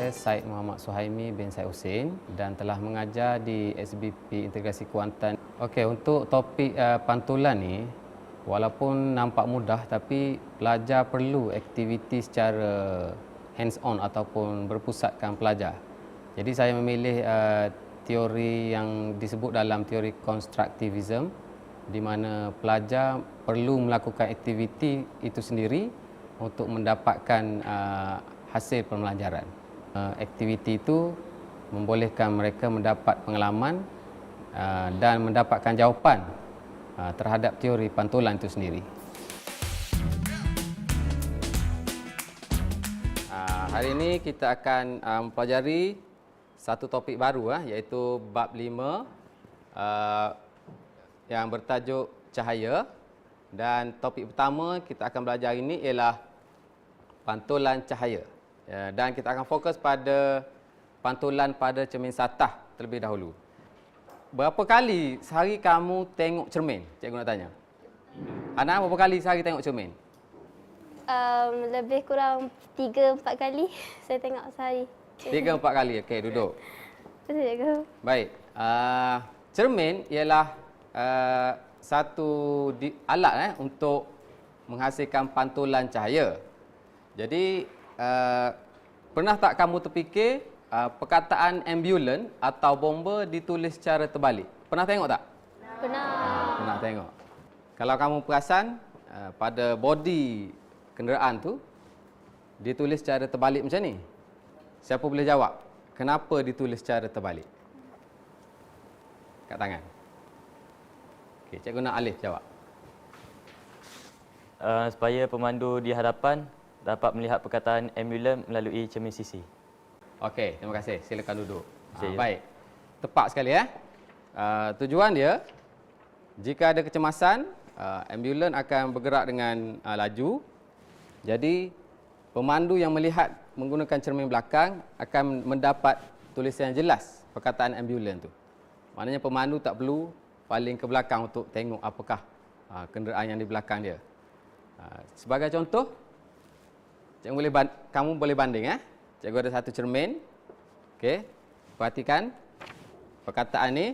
saya Syed Muhammad Suhaimi bin Syed Husin dan telah mengajar di SBP Integrasi Kuantan. Okey, untuk topik pantulan ni, walaupun nampak mudah tapi pelajar perlu aktiviti secara hands on ataupun berpusatkan pelajar. Jadi saya memilih teori yang disebut dalam teori konstruktivism, di mana pelajar perlu melakukan aktiviti itu sendiri untuk mendapatkan hasil pembelajaran. Aktiviti itu membolehkan mereka mendapat pengalaman dan mendapatkan jawapan terhadap teori pantulan itu sendiri. Hari ini kita akan mempelajari satu topik baru, iaitu bab 5 yang bertajuk cahaya, dan topik pertama kita akan belajar ini ialah pantulan cahaya. Dan kita akan fokus pada pantulan pada cermin satah terlebih dahulu. Berapa kali sehari kamu tengok cermin? Cikgu nak tanya. Ana, berapa kali sehari tengok cermin? Lebih kurang 3-4 kali saya tengok sehari. 3-4 kali. Okey, duduk. Betul, cikgu. Baik. Cermin ialah satu alat untuk menghasilkan pantulan cahaya. Jadi, pernah tak kamu terfikir perkataan ambulan atau bomba ditulis secara terbalik? Pernah tengok tak? Pernah. Pernah tengok. Kalau kamu perasan, pada bodi kenderaan tu ditulis secara terbalik macam ni. Siapa boleh jawab kenapa ditulis secara terbalik? Kat tangan. Okey, cikgu nak Alif jawab. Supaya pemandu di hadapan dapat melihat perkataan ambulan melalui cermin sisi. Okey, terima kasih. Silakan duduk. Okey, Baik. Tepat sekali tujuan dia, jika ada kecemasan, ambulan akan bergerak dengan laju. Jadi, pemandu yang melihat menggunakan cermin belakang akan mendapat tulisan yang jelas perkataan ambulan tu. Maknanya pemandu tak perlu paling ke belakang untuk tengok apakah kenderaan yang di belakang dia. Sebagai contoh, kamu boleh banding. Cikgu ada satu cermin. Okey, perhatikan perkataan ni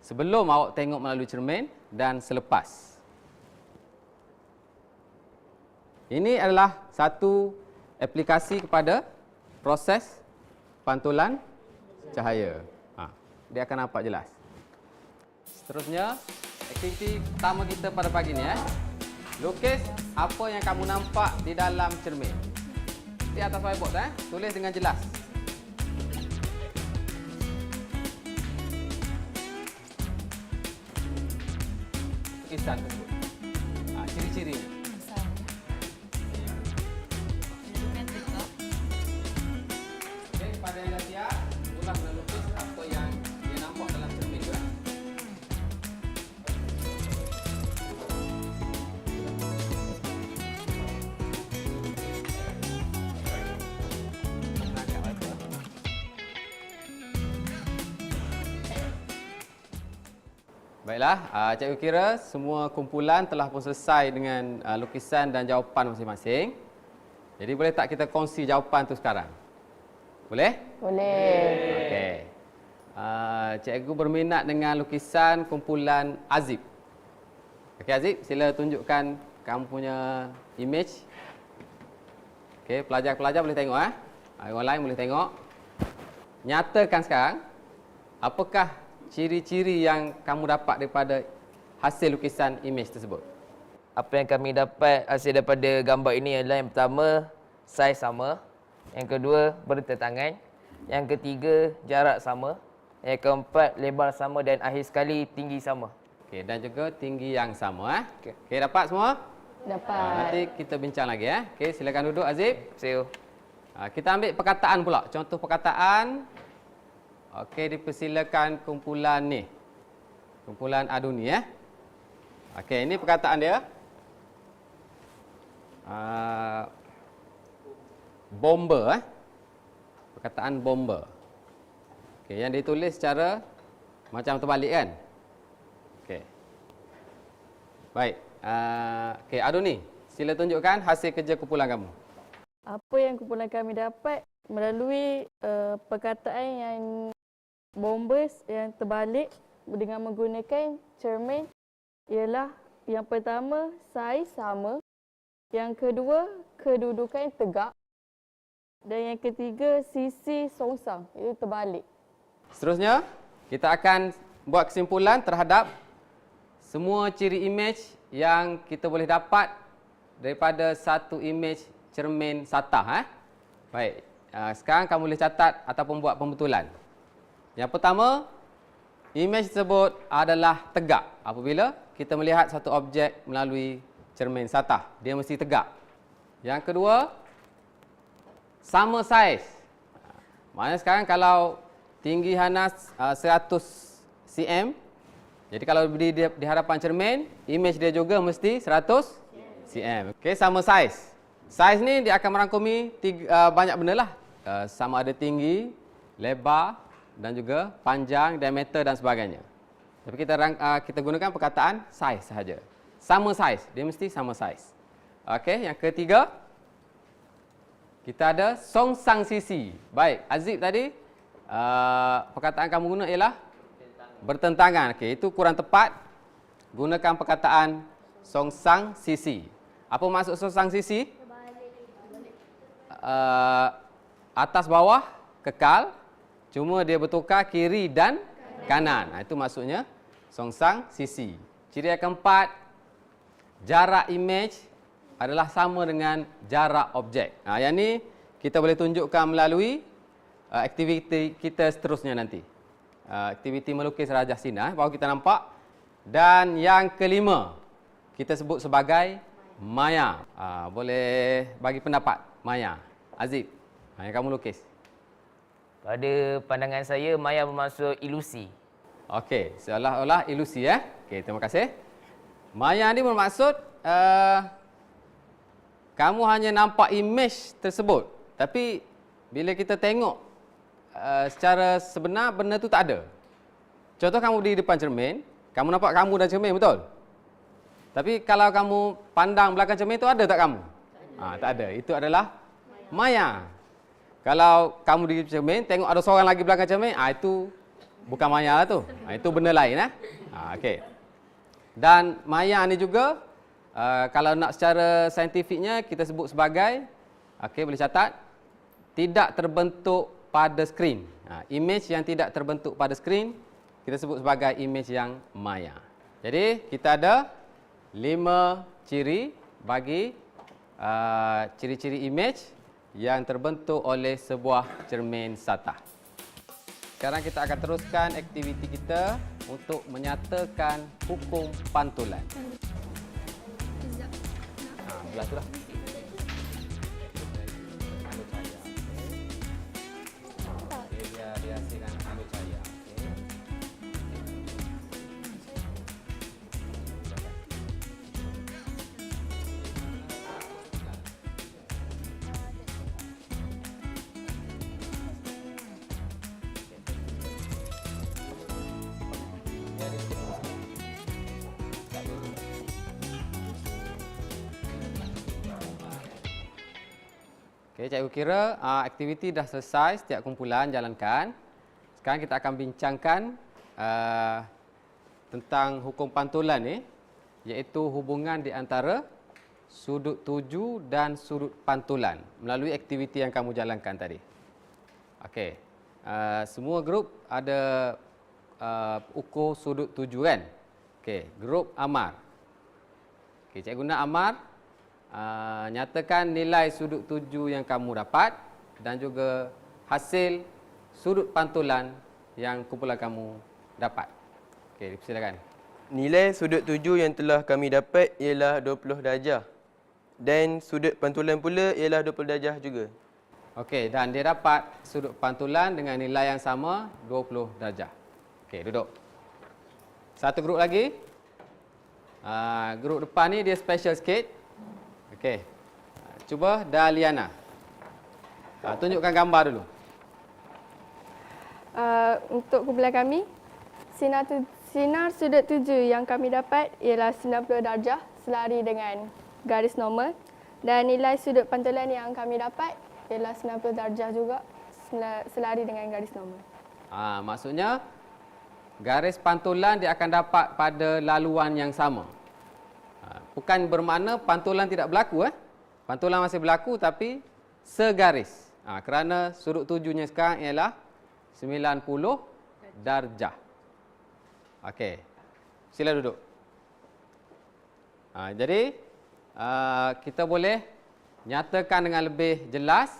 sebelum awak tengok melalui cermin dan selepas. Ini adalah satu aplikasi kepada proses pantulan cahaya. Dia akan nampak jelas. Seterusnya, aktiviti pertama kita pada pagi ni. Lukis apa yang kamu nampak di dalam cermin. Di atas whiteboard, tulis dengan jelas. Lukisan tersebut. Ciri-ciri. Okey, pada yang dah siap, mula melukis apa yang dia nampak dalam cermin tu. Baiklah, cikgu kira semua kumpulan telah pun selesai dengan lukisan dan jawapan masing-masing. Jadi boleh tak kita kongsi jawapan tu sekarang? Boleh? Boleh. Okey. Cikgu berminat dengan lukisan kumpulan Azib. Okey Azib, sila tunjukkan kamu punya image. Okey, pelajar-pelajar boleh tengok. Orang lain boleh tengok. Nyatakan sekarang, apakah ciri-ciri yang kamu dapat daripada hasil lukisan imej tersebut? Apa yang kami dapat hasil daripada gambar ini adalah yang pertama, saiz sama. Yang kedua, bertentangan. Yang ketiga, jarak sama. Yang keempat, lebar sama. Dan akhir sekali, tinggi sama. Okey, dan juga tinggi yang sama. Okey, dapat semua? Dapat. Nanti kita bincang lagi. Okey, silakan duduk Azib. So, Kita ambil perkataan pula. Contoh perkataan. Okey, dipersilakan kumpulan ni. Kumpulan Aduni. Okey, ini perkataan dia. Bomber. Perkataan bomber. Okey, yang ditulis secara macam terbalik kan? Okey. Baik. Okey, Aduni, sila tunjukkan hasil kerja kumpulan kamu. Apa yang kumpulan kami dapat melalui perkataan yang bombers yang terbalik dengan menggunakan cermin ialah yang pertama, saiz sama. Yang kedua, kedudukan tegak. Dan yang ketiga, sisi songsang, itu terbalik. Seterusnya, kita akan buat kesimpulan terhadap semua ciri imej yang kita boleh dapat daripada satu imej cermin satah. Baik, sekarang kamu boleh catat ataupun buat pembetulan. Yang pertama, imej tersebut adalah tegak. Apabila kita melihat satu objek melalui cermin satah, dia mesti tegak. Yang kedua, sama saiz. Maknanya sekarang kalau tinggi Hana 100 cm, jadi kalau berdiri di hadapan cermin, imej dia juga mesti 100 cm. Okey, sama saiz. Saiz ni dia akan merangkumi banyak benda lah. Sama ada tinggi, lebar dan juga panjang, diameter dan sebagainya. Tapi kita gunakan perkataan saiz sahaja. Sama saiz, dia mesti sama saiz. Okey, yang ketiga, kita ada songsang sisi. Baik, Azib tadi perkataan kamu guna ialah bertentangan. Okey, itu kurang tepat. Gunakan perkataan songsang sisi. Apa maksud songsang sisi? Atas bawah kekal, cuma dia bertukar kiri dan kanan. Itu maksudnya songsang sisi. Ciri yang keempat, jarak imej adalah sama dengan jarak objek. Yang ni kita boleh tunjukkan melalui aktiviti kita seterusnya nanti. Aktiviti melukis rajah sinar, baru kita nampak. Dan yang kelima, kita sebut sebagai maya. Boleh bagi pendapat, maya. Azib, yang kamu lukis. Pada pandangan saya, maya bermaksud ilusi. Okey, seolah-olah ilusi Okey, terima kasih. Maya ni bermaksud kamu hanya nampak imej tersebut, tapi bila kita tengok secara sebenar, benda tu tak ada. Contoh, kamu di depan cermin, kamu nampak kamu dalam cermin, betul? Tapi kalau kamu pandang belakang cermin tu, ada tak kamu? Tak ada. Itu adalah maya. Kalau kamu di cermin, tengok ada seorang lagi belakang cermin, itu bukan maya lah tu. Itu benda lain. Okey. Dan maya ni juga, kalau nak secara saintifiknya, kita sebut sebagai, okey, boleh catat, tidak terbentuk pada skrin. Imej yang tidak terbentuk pada skrin, kita sebut sebagai imej yang maya. Jadi, kita ada 5 ciri bagi ciri-ciri imej yang terbentuk oleh sebuah cermin satah. Sekarang kita akan teruskan aktiviti kita untuk menyatakan hukum pantulan. Belah tu lah. Alur cahaya. Dia hasilkan alur cahaya. Okey, cikgu kira aktiviti dah selesai, setiap kumpulan jalankan. Sekarang kita akan bincangkan tentang hukum pantulan ni, iaitu hubungan di antara sudut tuju dan sudut pantulan melalui aktiviti yang kamu jalankan tadi. Okey, semua grup ada ukur sudut tuju kan? Okey, grup Amar. Okey, cikgu guna Amar. Nyatakan nilai sudut tuju yang kamu dapat dan juga hasil sudut pantulan yang kumpulan kamu dapat. Okey, silakan. Nilai sudut tuju yang telah kami dapat ialah 20 darjah. Dan sudut pantulan pula ialah 20 darjah juga. Okey, dan dia dapat sudut pantulan dengan nilai yang sama, 20 darjah. Okey, duduk. Satu grup lagi. Grup depan ni dia special sikit. Okey. Cuba Daliana. Tunjukkan gambar dulu. Untuk kumpulan kami, sinar sudut tuju yang kami dapat ialah 90 darjah selari dengan garis normal. Dan nilai sudut pantulan yang kami dapat ialah 90 darjah juga, selari dengan garis normal. Maksudnya garis pantulan dia akan dapat pada laluan yang sama. Bukan bermakna pantulan tidak berlaku. Pantulan masih berlaku tapi segaris. Kerana sudut tujunya sekarang ialah 90 darjah. Okey. Sila duduk. Jadi kita boleh nyatakan dengan lebih jelas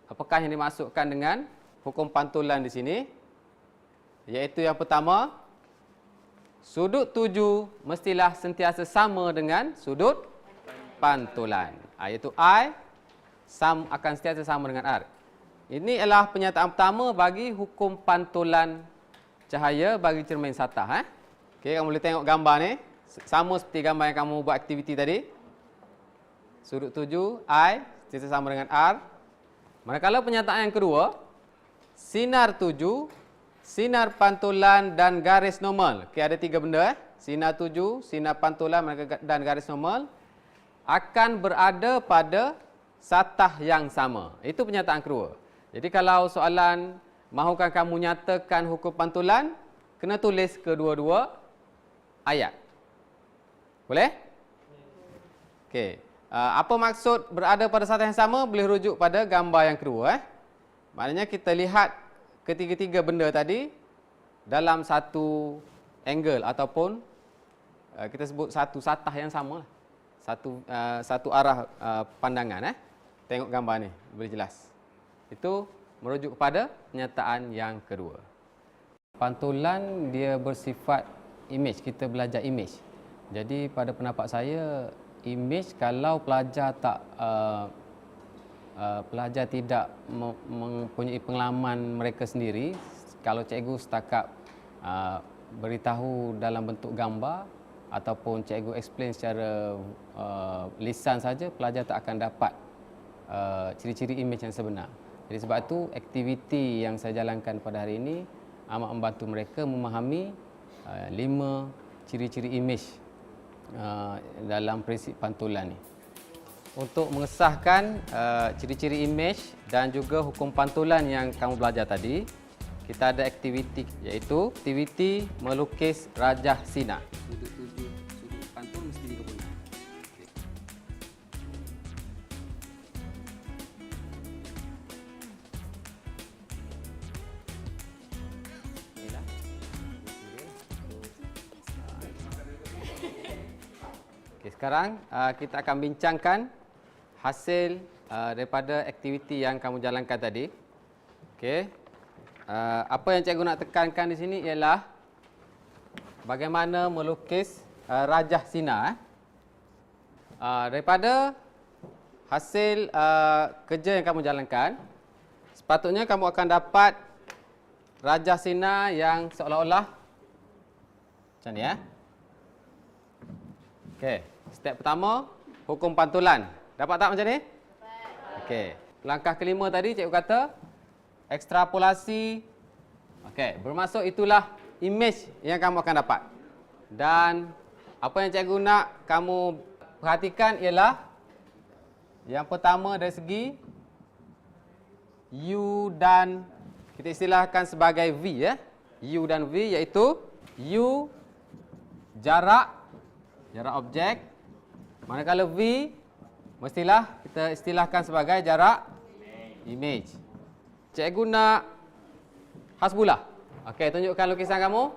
apakah yang dimaksudkan dengan hukum pantulan di sini. Iaitu yang pertama, sudut tuju mestilah sentiasa sama dengan sudut pantulan. Iaitu I akan sentiasa sama dengan R. Ini adalah pernyataan pertama bagi hukum pantulan cahaya bagi cermin satah. Okey, kamu boleh tengok gambar ni. Sama seperti gambar yang kamu buat aktiviti tadi. Sudut tuju I sentiasa sama dengan R. Manakala pernyataan yang kedua, sinar tuju, sinar pantulan dan garis normal. Okey, ada tiga benda. Sinar tuju, sinar pantulan dan garis normal akan berada pada satah yang sama. Itu pernyataan kedua. Jadi kalau soalan mahukan kamu nyatakan hukum pantulan, kena tulis kedua-dua ayat. Boleh? Okey. Apa maksud berada pada satah yang sama? Boleh rujuk pada gambar yang kedua. Maknanya kita lihat ketiga-tiga benda tadi dalam satu angle ataupun kita sebut satu satah yang sama. Satu arah pandangan. Tengok gambar ni, boleh jelas. Itu merujuk kepada pernyataan yang kedua. Pantulan dia bersifat image, kita belajar image. Jadi pada pendapat saya, image kalau pelajar pelajar tidak mempunyai pengalaman mereka sendiri, kalau cikgu setakat beritahu dalam bentuk gambar ataupun cikgu explain secara lisan saja, pelajar tak akan dapat ciri-ciri image yang sebenar. Jadi sebab itu aktiviti yang saya jalankan pada hari ini amat membantu mereka memahami 5 ciri-ciri image dalam prinsip pantulan ni. Untuk mengesahkan ciri-ciri image dan juga hukum pantulan yang kamu belajar tadi, kita ada aktiviti, iaitu aktiviti melukis rajah sinar. Sudut tuju, sudut pantul mesti digabungkan. Okey, sekarang kita akan bincangkan hasil daripada aktiviti yang kamu jalankan tadi. Okey. Apa yang cikgu nak tekankan di sini ialah bagaimana melukis rajah sinar. Daripada hasil kerja yang kamu jalankan, sepatutnya kamu akan dapat rajah sinar yang seolah-olah macam ni. Okey, step pertama, hukum pantulan. Dapat tak macam ni? Okey. Langkah kelima tadi cikgu kata ekstrapolasi. Okey, bermaksud itulah image yang kamu akan dapat. Dan apa yang cikgu nak kamu perhatikan ialah yang pertama dari segi U dan kita istilahkan sebagai V U dan V, iaitu U jarak objek, manakala V mestilah kita istilahkan sebagai jarak image. Cikgu nak hasbulah. Okey, tunjukkan lukisan kamu.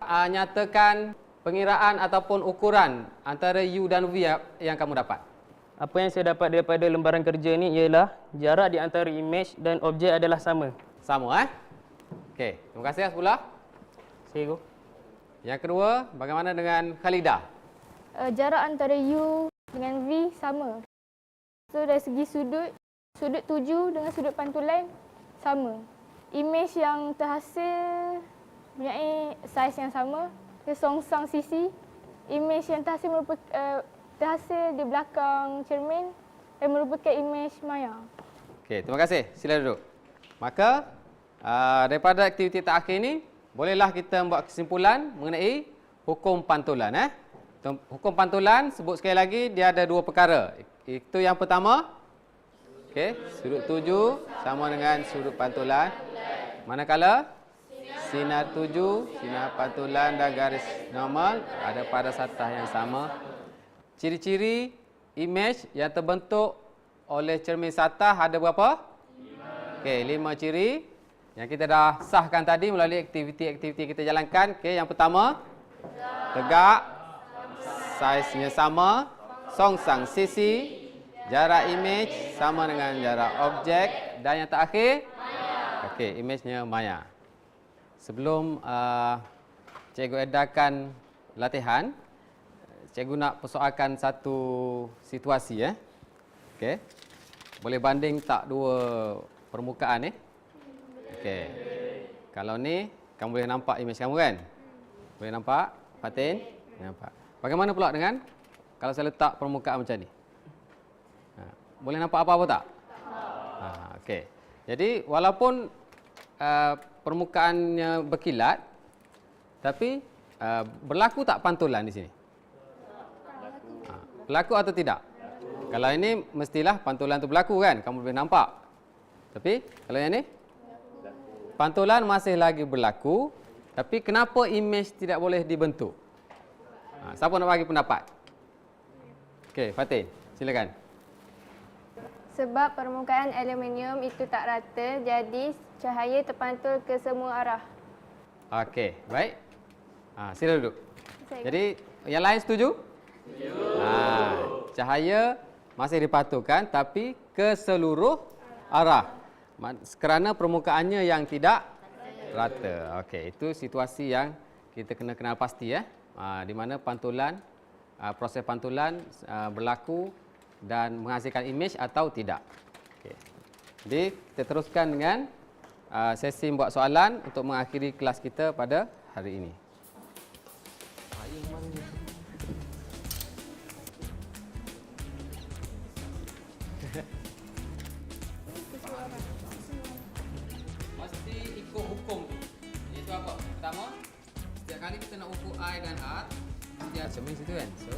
Nyatakan pengiraan ataupun ukuran antara U dan V yang kamu dapat. Apa yang saya dapat daripada lembaran kerja ni ialah jarak di antara image dan objek adalah sama. Sama Okey, terima kasih hasbulah. Cikgu. Yang kedua, bagaimana dengan Khalidah? Jarak antara U dengan V sama. So dari segi sudut tuju dengan sudut pantulan sama. Image yang terhasil mempunyai saiz yang sama, kesongsang sisi. Image yang terhasil di belakang cermin yang merupakan image maya. Okey, terima kasih. Sila duduk. Maka daripada aktiviti terakhir ini, bolehlah kita membuat kesimpulan mengenai hukum pantulan. Hukum pantulan, sebut sekali lagi, dia ada dua perkara. Itu yang pertama. Okey, sudut 7 sama dengan sudut pantulan. Manakala sinar 7, sinar pantulan dan garis normal ada pada satah yang sama. Ciri-ciri imej yang terbentuk oleh cermin satah ada berapa? 5. Okey, 5 ciri yang kita dah sahkan tadi melalui aktiviti-aktiviti kita jalankan. Okey, yang pertama, tegak, saiznya sama, songsang sisi, jarak imej sama dengan jarak objek, dan yang terakhir, okey, imejnya maya. Sebelum cikgu edarkan latihan, cikgu nak persoalkan satu situasi. Okey. Boleh banding tak dua permukaan ni? Okey. Kalau ni, kamu boleh nampak imej kamu kan? Boleh nampak? Fatin? Nampak. Bagaimana pula dengan kalau saya letak permukaan macam ni? Boleh nampak apa-apa tak? Okey. Jadi walaupun permukaannya berkilat, tapi berlaku tak pantulan di sini? Berlaku atau tidak? Kalau ini mestilah pantulan itu berlaku kan? Kamu boleh nampak. Tapi kalau yang ni? Pantulan masih lagi berlaku, tapi kenapa imej tidak boleh dibentuk? Siapa nak bagi pendapat? Okey, Fatin, silakan. Sebab permukaan aluminium itu tak rata, jadi cahaya terpantul ke semua arah. Okey, baik. Sila duduk. Jadi, yang lain setuju? Setuju. Cahaya masih dipantulkan tapi ke seluruh arah. Kerana permukaannya yang tidak rata. Okey, itu situasi yang kita kena kenal pasti di mana pantulan, proses pantulan berlaku dan menghasilkan imej atau tidak. Okey. Jadi kita teruskan dengan sesi buat soalan untuk mengakhiri kelas kita pada hari ini. Mesti ikut hukum tu. Iaitu apa? Pertama, setiap kali kita nak ukur I dan R, mesti ada cermin situ kan. So,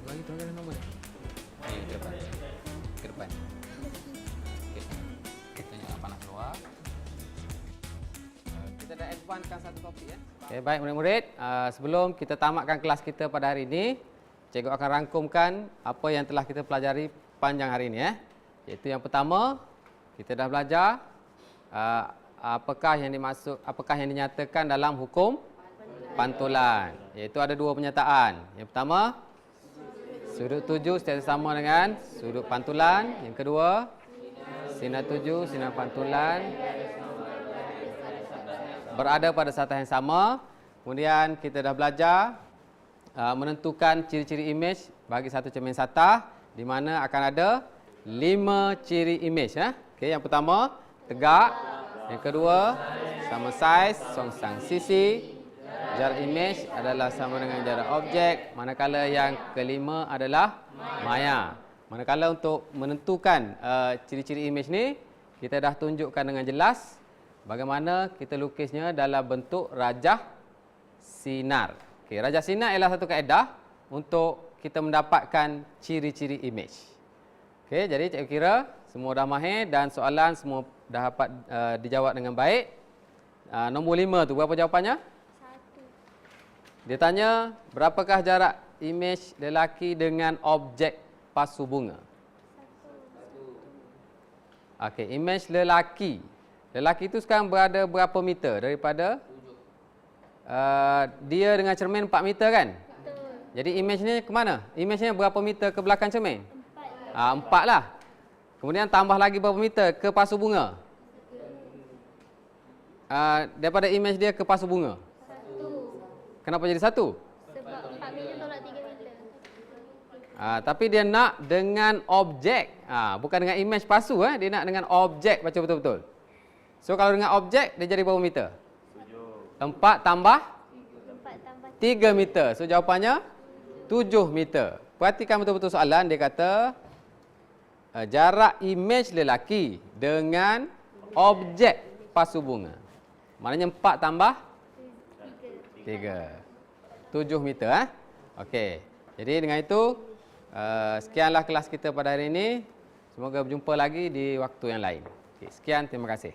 bagi tu ada nombor ni. Ke depan. Ke depan. Okey. Kita tengok panas keluar. Kita dah advancekan satu topik ya. Okey, baik murid-murid, sebelum kita tamatkan kelas kita pada hari ini, cikgu akan rangkumkan apa yang telah kita pelajari panjang hari ini Iaitu yang pertama, kita dah belajar apakah yang dinyatakan dalam hukum pantulan. Iaitu ada dua penyataan. Yang pertama, sudut 7 sentiasa sama dengan sudut pantulan. Yang kedua, sinar 7, sinar pantulan berada pada satah yang sama. Kemudian kita dah belajar menentukan ciri-ciri imej bagi satu cermin satah, di mana akan ada 5 ciri imej. Okey, yang pertama, tegak. Yang kedua, sama saiz, songsang sisi. Jarak imej adalah sama dengan jarak objek. Manakala yang kelima adalah maya. Manakala untuk menentukan ciri-ciri imej ni, kita dah tunjukkan dengan jelas bagaimana kita lukisnya dalam bentuk rajah sinar. Okey, rajah sinar ialah satu kaedah untuk kita mendapatkan ciri-ciri imej. Okey, jadi cikgu kira semua dah mahir dan soalan semua dah dapat dijawab dengan baik. Nombor 5 tu berapa jawapannya? 1. Dia tanya, berapakah jarak imej lelaki dengan objek pasu bunga? 1. Okey, imej lelaki. Lelaki itu sekarang berada berapa meter daripada dia dengan cermin 4 meter kan? Betul. Jadi imejnya ke mana? Imejnya berapa meter ke belakang cermin? 4 lah. Kemudian tambah lagi berapa meter ke pasu bunga? Daripada imej dia ke pasu bunga? 1. Kenapa jadi 1? Sebab 4 meter tolak 3 meter. Tapi dia nak dengan objek. Bukan dengan imej pasu. Dia nak dengan objek, baca betul-betul. So kalau dengan objek, dia jadi berapa meter? 7. 4 tambah 3 meter. So jawapannya 7 meter. Perhatikan betul-betul soalan. Dia kata jarak imej lelaki dengan objek pasu bunga. Maknanya 4 tambah 3. 7 meter. Okey. Jadi dengan itu Sekianlah kelas kita pada hari ini. Semoga berjumpa lagi di waktu yang lain. Okey, sekian, terima kasih.